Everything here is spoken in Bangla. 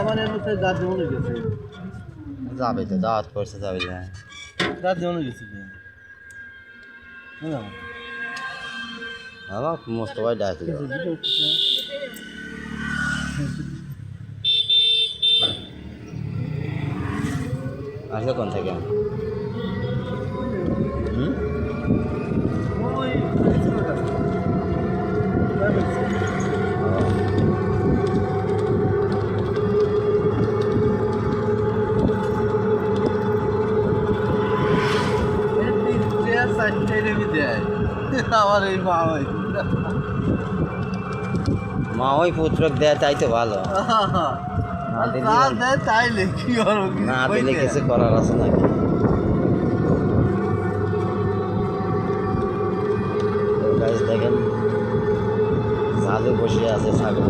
আমার মধ্যে দাঁত যেমন গেছে যাবে তো দাওয়াত করছে যাবে না দাঁত যেমন গেছে বাবা মোস্তফাই ডাকলো আসলে কোন থেকে হুম আমার এই মা ভাই মা ওই পুত্র দেয় তাই তো ভালো না দিলে তাইলে কি করবো না দিলে কিছু করার আছে নাকি গাছ দেখেন জালে বসে আছে ছাগল